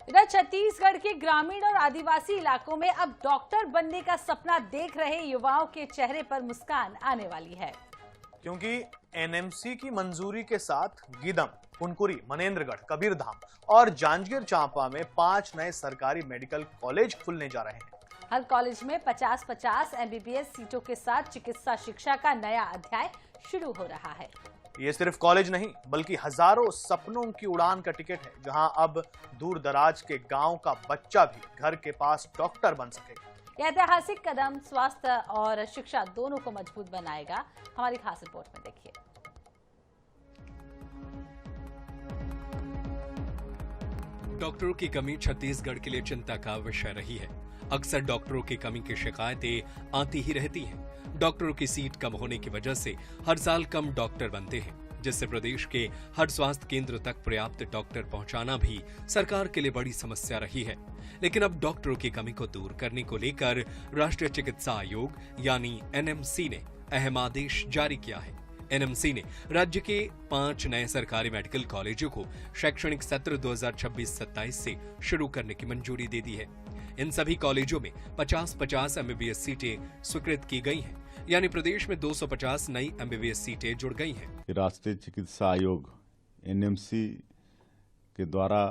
इधर छत्तीसगढ़ के ग्रामीण और आदिवासी इलाकों में अब डॉक्टर बनने का सपना देख रहे युवाओं के चेहरे पर मुस्कान आने वाली है, क्योंकि एनएमसी की मंजूरी के साथ गीदम, कुनकुरी, मनेन्द्रगढ़, कबीरधाम और जांजगीर चांपा में 5 नए सरकारी मेडिकल कॉलेज खुलने जा रहे हैं। हर कॉलेज में 50-50 एमबीबीएस सीटों के साथ चिकित्सा शिक्षा का नया अध्याय शुरू हो रहा है। ये सिर्फ कॉलेज नहीं बल्कि हजारों सपनों की उड़ान का टिकट है, जहां अब दूर दराज के गांव का बच्चा भी घर के पास डॉक्टर बन सकेगा। यह ऐतिहासिक कदम स्वास्थ्य और शिक्षा दोनों को मजबूत बनाएगा। हमारी खास रिपोर्ट में देखिए। डॉक्टरों की कमी छत्तीसगढ़ के लिए चिंता का विषय रही है। अक्सर डॉक्टरों की कमी की शिकायतें आती ही रहती हैं। डॉक्टरों की सीट कम होने की वजह से हर साल कम डॉक्टर बनते हैं, जिससे प्रदेश के हर स्वास्थ्य केंद्र तक पर्याप्त डॉक्टर पहुंचाना भी सरकार के लिए बड़ी समस्या रही है। लेकिन अब डॉक्टरों की कमी को दूर करने को लेकर राष्ट्रीय चिकित्सा आयोग यानी एनएमसी ने अहम आदेश जारी किया है। एनएमसी ने राज्य के 5 नए सरकारी मेडिकल कॉलेजों को शैक्षणिक सत्र 2026-27 से शुरू करने की मंजूरी दे दी है। इन सभी कॉलेजों में 50-50 एमबीबीएस सीटें स्वीकृत की गई हैं, यानी प्रदेश में 250 नई एमबीबीएस सीटें जुड़ गई हैं। राष्ट्रीय चिकित्सा आयोग एनएमसी के द्वारा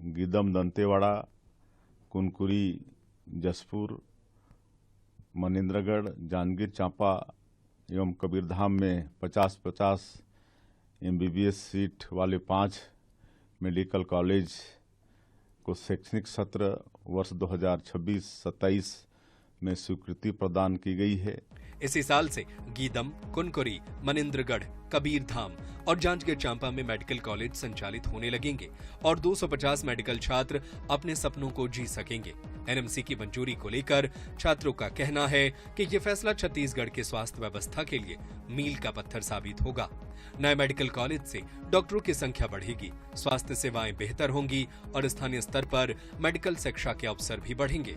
गीदम, दंतेवाड़ा, कुनकुरी, जसपुर, मनेन्द्रगढ़, जांजगीर चांपा एवं कबीरधाम में 50-50 एमबीबीएस सीट वाले 5 मेडिकल कॉलेज को शैक्षणिक सत्र वर्ष 2026-27 में स्वीकृति प्रदान की गई है। इसी साल से गीदम, कुनकुरी, मनेन्द्रगढ़, कबीरधाम और जांजगीर चांपा में मेडिकल कॉलेज संचालित होने लगेंगे और 250 मेडिकल छात्र अपने सपनों को जी सकेंगे। एनएमसी की मंजूरी को लेकर छात्रों का कहना है कि ये फैसला छत्तीसगढ़ के स्वास्थ्य व्यवस्था के लिए मील का पत्थर साबित होगा। नए मेडिकल कॉलेज से डॉक्टरों की संख्या बढ़ेगी, स्वास्थ्य सेवाएं बेहतर होंगी और स्थानीय स्तर पर मेडिकल शिक्षा के अवसर भी बढ़ेंगे।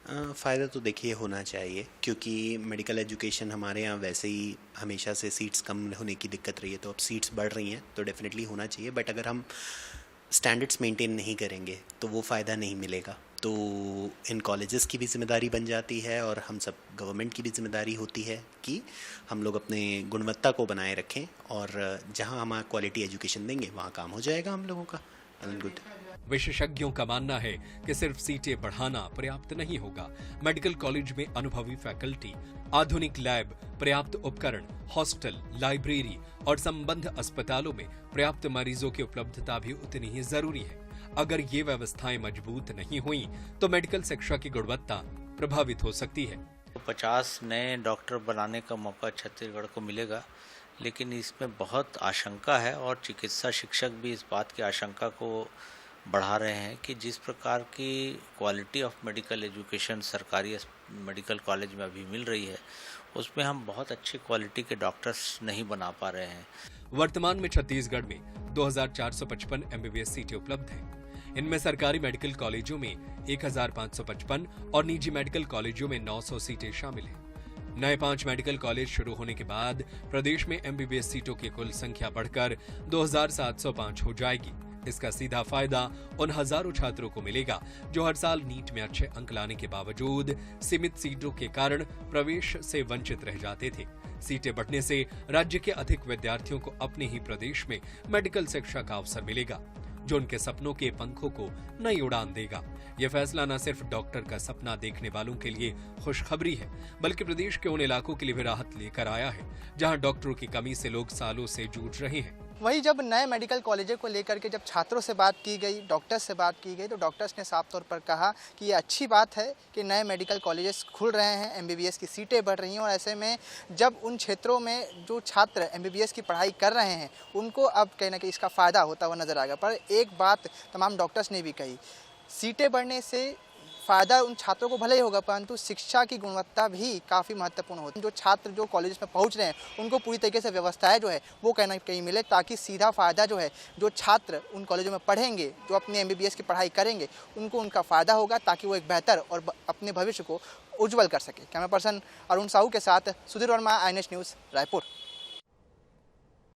फ़ायदा तो देखिए होना चाहिए, क्योंकि मेडिकल एजुकेशन हमारे यहाँ वैसे ही हमेशा से सीट्स कम होने की दिक्कत रही है, तो अब सीट्स बढ़ रही हैं तो डेफिनेटली होना चाहिए। बट अगर हम स्टैंडर्ड्स मेंटेन नहीं करेंगे तो वो फ़ायदा नहीं मिलेगा। तो इन कॉलेजेस की भी जिम्मेदारी बन जाती है और हम सब गवर्नमेंट की भी जिम्मेदारी होती है कि हम लोग अपने गुणवत्ता को बनाए रखें और जहाँ हम क्वालिटी एजुकेशन देंगे वहाँ काम हो जाएगा हम लोगों का। गुड। विशेषज्ञों का मानना है कि सिर्फ सीटें बढ़ाना पर्याप्त नहीं होगा। मेडिकल कॉलेज में अनुभवी फैकल्टी, आधुनिक लैब, पर्याप्त उपकरण, हॉस्टल, लाइब्रेरी और संबद्ध अस्पतालों में पर्याप्त मरीजों की उपलब्धता भी उतनी ही जरूरी है। अगर ये व्यवस्थाएं मजबूत नहीं हुई तो मेडिकल शिक्षा की गुणवत्ता प्रभावित हो सकती है। 50 नए डॉक्टर बनाने का मौका छत्तीसगढ़ को मिलेगा, लेकिन इसमें बहुत आशंका है और चिकित्सा शिक्षक भी इस बात की आशंका को बढ़ा रहे हैं कि जिस प्रकार की क्वालिटी ऑफ मेडिकल एजुकेशन सरकारी मेडिकल कॉलेज में अभी मिल रही है, उसमें हम बहुत अच्छी क्वालिटी के डॉक्टर्स नहीं बना पा रहे हैं। वर्तमान में छत्तीसगढ़ में 2455 एमबीबीएस सीटें उपलब्ध हैं। इनमें सरकारी मेडिकल कॉलेजों में 1555 और निजी मेडिकल कॉलेजों में 900 सीटें शामिल हैं। नए 5 मेडिकल कॉलेज शुरू होने के बाद प्रदेश में एमबीबीएस सीटों की कुल संख्या बढ़कर 2705 हो जाएगी। इसका सीधा फायदा उन हजारों छात्रों को मिलेगा जो हर साल नीट में अच्छे अंक लाने के बावजूद सीमित सीटों के कारण प्रवेश से वंचित रह जाते थे। सीटें बढ़ने से राज्य के अधिक विद्यार्थियों को अपने ही प्रदेश में मेडिकल शिक्षा का अवसर मिलेगा, जो उनके सपनों के पंखों को नई उड़ान देगा। यह फैसला न सिर्फ डॉक्टर का सपना देखने वालों के लिए खुशखबरी है, बल्कि प्रदेश के उन इलाकों के लिए भी राहत लेकर आया है जहां डॉक्टरों की कमी से लोग सालों से जूझ रहे हैं। वहीं जब नए मेडिकल कॉलेजों को लेकर के जब छात्रों से बात की गई, डॉक्टर्स से बात की गई, तो डॉक्टर्स ने साफ तौर पर कहा कि ये अच्छी बात है कि नए मेडिकल कॉलेजेस खुल रहे हैं, एमबीबीएस की सीटें बढ़ रही हैं और ऐसे में जब उन क्षेत्रों में जो छात्र एमबीबीएस की पढ़ाई कर रहे हैं उनको अब कहीं ना कहीं इसका फ़ायदा होता हुआ नजर आएगा। पर एक बात तमाम डॉक्टर्स ने भी कही, सीटें बढ़ने से फ़ायदा उन छात्रों को भले ही होगा, परंतु शिक्षा की गुणवत्ता भी काफ़ी महत्वपूर्ण होती है। जो छात्र जो कॉलेज में पहुंच रहे हैं उनको पूरी तरीके से व्यवस्थाएं जो है वो कहीं ना कहीं मिले, ताकि सीधा फ़ायदा जो है जो छात्र उन कॉलेजों में पढ़ेंगे, जो अपने एमबीबीएस की पढ़ाई करेंगे, उनको उनका फ़ायदा होगा, ताकि वो एक बेहतर और अपने भविष्य को उज्ज्वल कर सके। कैमरा पर्सन अरुण साहू के साथ सुधीर वर्मा, INH न्यूज़, रायपुर।